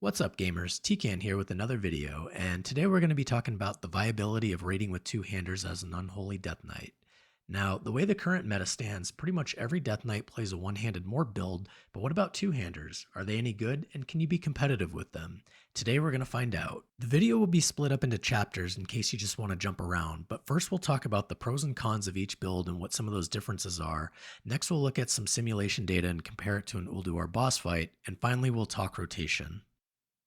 What's up, gamers? TCAN here with another video, and today we're going to be talking about the viability of raiding with two-handers as an unholy Death Knight. Now, the way the current meta stands, pretty much every Death Knight plays a one-handed morph build, but what about two-handers? Are they any good, and can you be competitive with them? Today we're going to find out. The video will be split up into chapters in case you just want to jump around, but first we'll talk about the pros and cons of each build and what some of those differences are. Next we'll look at some simulation data and compare it to an Ulduar boss fight, and finally we'll talk rotation.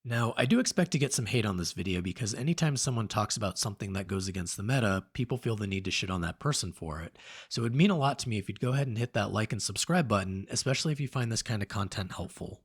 Now, I do expect to get some hate on this video because anytime someone talks about something that goes against the meta, people feel the need to shit on that person for it. So it would mean a lot to me if you'd go ahead and hit that like and subscribe button, especially if you find this kind of content helpful.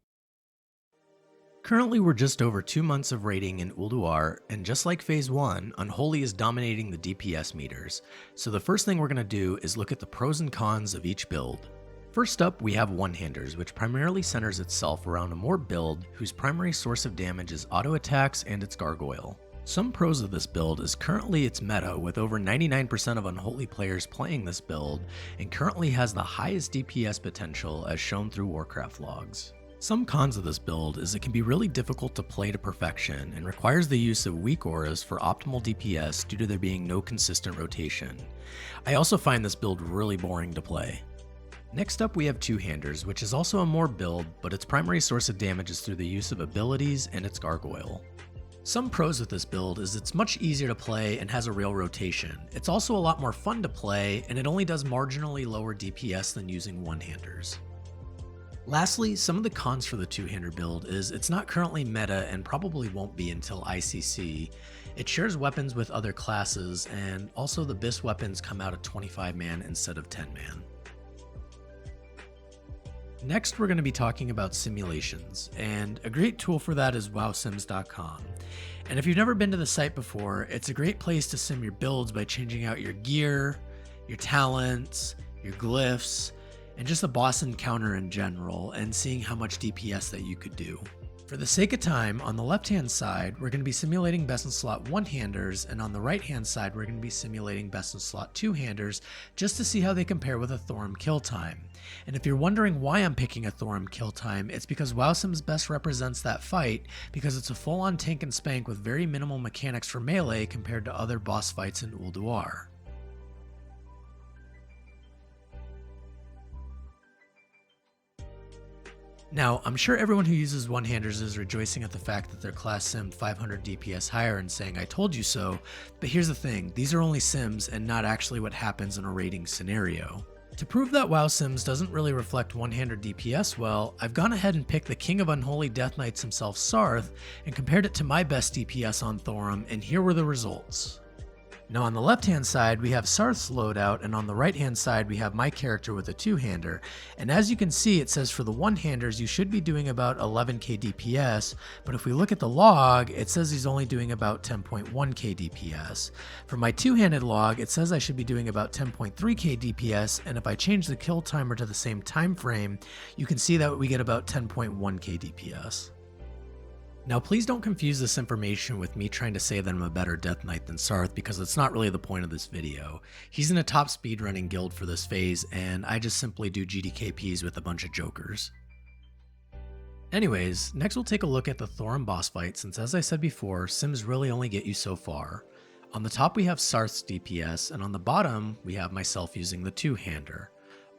Currently, we're just over 2 months of raiding in Ulduar, and just like Phase 1, Unholy is dominating the DPS meters. So the first thing we're going to do is look at the pros and cons of each build. First up, we have one-handers, which primarily centers itself around a morph build whose primary source of damage is auto attacks and its gargoyle. Some pros of this build is currently its meta, with over 99% of Unholy players playing this build, and currently has the highest DPS potential as shown through Warcraft logs. Some cons of this build is it can be really difficult to play to perfection and requires the use of weak auras for optimal DPS due to there being no consistent rotation. I also find this build really boring to play. Next up we have two-handers, which is also a morph build, but its primary source of damage is through the use of abilities and its gargoyle. Some pros with this build is it's much easier to play and has a real rotation. It's also a lot more fun to play, and it only does marginally lower DPS than using one-handers. Lastly, some of the cons for the two-hander build is it's not currently meta and probably won't be until ICC. It shares weapons with other classes, and also the BIS weapons come out at 25-man instead of 10-man. Next, we're going to be talking about simulations, and a great tool for that is wowsims.com. And if you've never been to the site before, it's a great place to sim your builds by changing out your gear, your talents, your glyphs, and just the boss encounter in general, and seeing how much DPS that you could do. For the sake of time, on the left-hand side, we're going to be simulating best in slot one-handers, and on the right-hand side, we're going to be simulating best in slot two-handers, just to see how they compare with a Thorim kill time. And if you're wondering why I'm picking a Thorim kill time, it's because WoWSims best represents that fight, because it's a full-on tank and spank with very minimal mechanics for melee compared to other boss fights in Ulduar. Now, I'm sure everyone who uses one-handers is rejoicing at the fact that their class simmed 500 DPS higher and saying I told you so, but here's the thing, these are only sims and not actually what happens in a raiding scenario. To prove that WoW Sims doesn't really reflect one-hander DPS well, I've gone ahead and picked the king of unholy death knights himself, Sarth, and compared it to my best DPS on Thorim, and here were the results. Now on the left-hand side, we have Sarth's loadout, and on the right-hand side, we have my character with a two-hander. And as you can see, it says for the one-handers, you should be doing about 11k DPS, but if we look at the log, it says he's only doing about 10.1k DPS. For my two-handed log, it says I should be doing about 10.3k DPS, and if I change the kill timer to the same time frame, you can see that we get about 10.1k DPS. Now please don't confuse this information with me trying to say that I'm a better Death Knight than Sarth, because that's not really the point of this video. He's in a top speedrunning guild for this phase, and I just simply do GDKPs with a bunch of jokers. Anyways, next we'll take a look at the Thorim boss fight, since as I said before, sims really only get you so far. On the top we have Sarth's DPS, and on the bottom we have myself using the two-hander.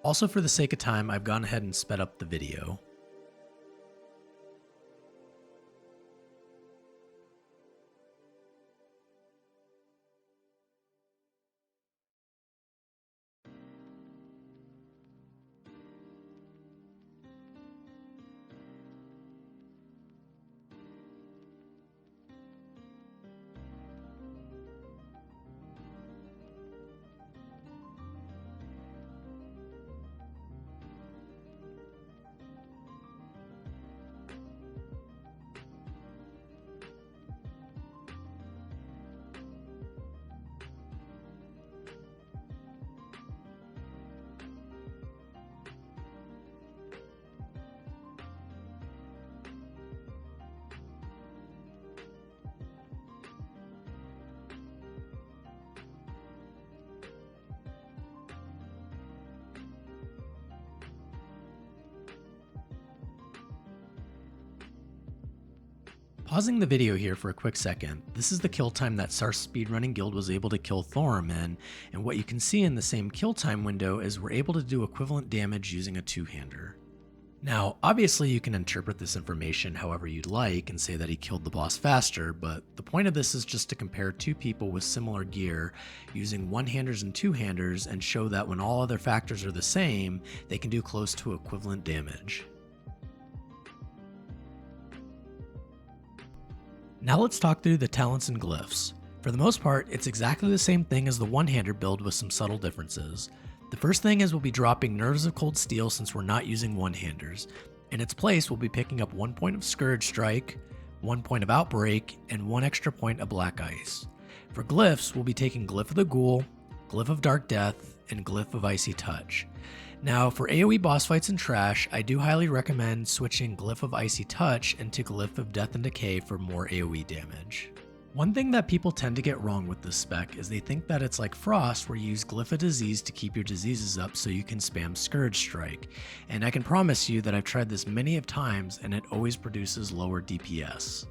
Also for the sake of time, I've gone ahead and sped up the video. Pausing the video here for a quick second, this is the kill time that Sar's speedrunning guild was able to kill Thorim in, and what you can see in the same kill time window is we're able to do equivalent damage using a two-hander. Now, obviously you can interpret this information however you'd like and say that he killed the boss faster, but the point of this is just to compare two people with similar gear using one-handers and two-handers and show that when all other factors are the same, they can do close to equivalent damage. Now let's talk through the talents and glyphs. For the most part, it's exactly the same thing as the one-hander build with some subtle differences. The first thing is we'll be dropping Nerves of Cold Steel since we're not using one-handers. In its place, we'll be picking up 1 point of Scourge Strike, 1 point of Outbreak, and 1 extra point of Black Ice. For glyphs, we'll be taking Glyph of the Ghoul, Glyph of Dark Death, and Glyph of Icy Touch. Now, for AoE boss fights and trash, I do highly recommend switching Glyph of Icy Touch into Glyph of Death and Decay for more AoE damage. One thing that people tend to get wrong with this spec is they think that it's like Frost where you use Glyph of Disease to keep your diseases up so you can spam Scourge Strike, and I can promise you that I've tried this many of times and it always produces lower DPS.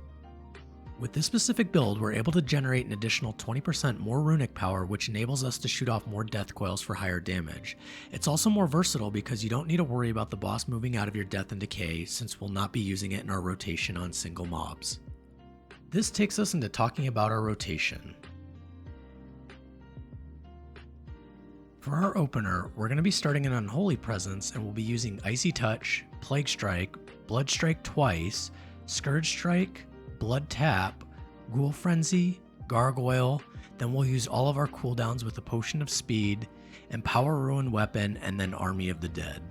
With this specific build, we're able to generate an additional 20% more runic power, which enables us to shoot off more death coils for higher damage. It's also more versatile because you don't need to worry about the boss moving out of your Death and Decay since we'll not be using it in our rotation on single mobs. This takes us into talking about our rotation. For our opener, we're going to be starting an Unholy Presence and we'll be using Icy Touch, Plague Strike, Blood Strike twice, Scourge Strike, Blood Tap, Ghoul Frenzy, Gargoyle, then we'll use all of our cooldowns with a Potion of Speed, Empower Ruin Weapon, and then Army of the Dead.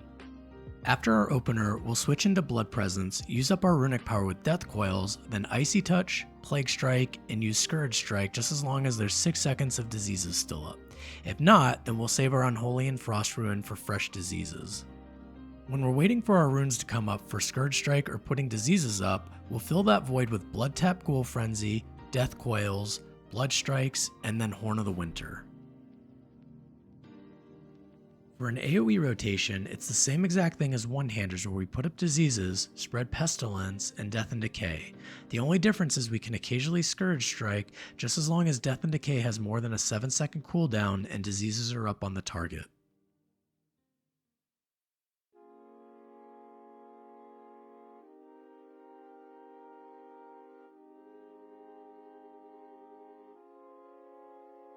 After our opener, we'll switch into Blood Presence, use up our runic power with Death Coils, then Icy Touch, Plague Strike, and use Scourge Strike just as long as there's 6 seconds of diseases still up. If not, then we'll save our Unholy and Frost Ruin for fresh diseases. When we're waiting for our runes to come up for Scourge Strike or putting diseases up, we'll fill that void with Blood Tap Ghoul Frenzy, Death Coils, Blood Strikes, and then Horn of the Winter. For an AoE rotation, it's the same exact thing as one-handers where we put up diseases, spread pestilence, and Death and Decay. The only difference is we can occasionally Scourge Strike just as long as Death and Decay has more than a 7-second cooldown and diseases are up on the target.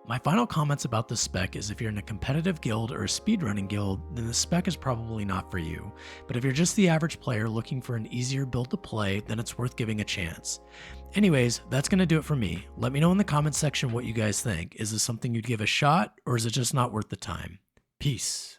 My final comments about this spec is if you're in a competitive guild or a speedrunning guild, then this spec is probably not for you. But if you're just the average player looking for an easier build to play, then it's worth giving a chance. Anyways, that's going to do it for me. Let me know in the comments section what you guys think. Is this something you'd give a shot, or is it just not worth the time? Peace.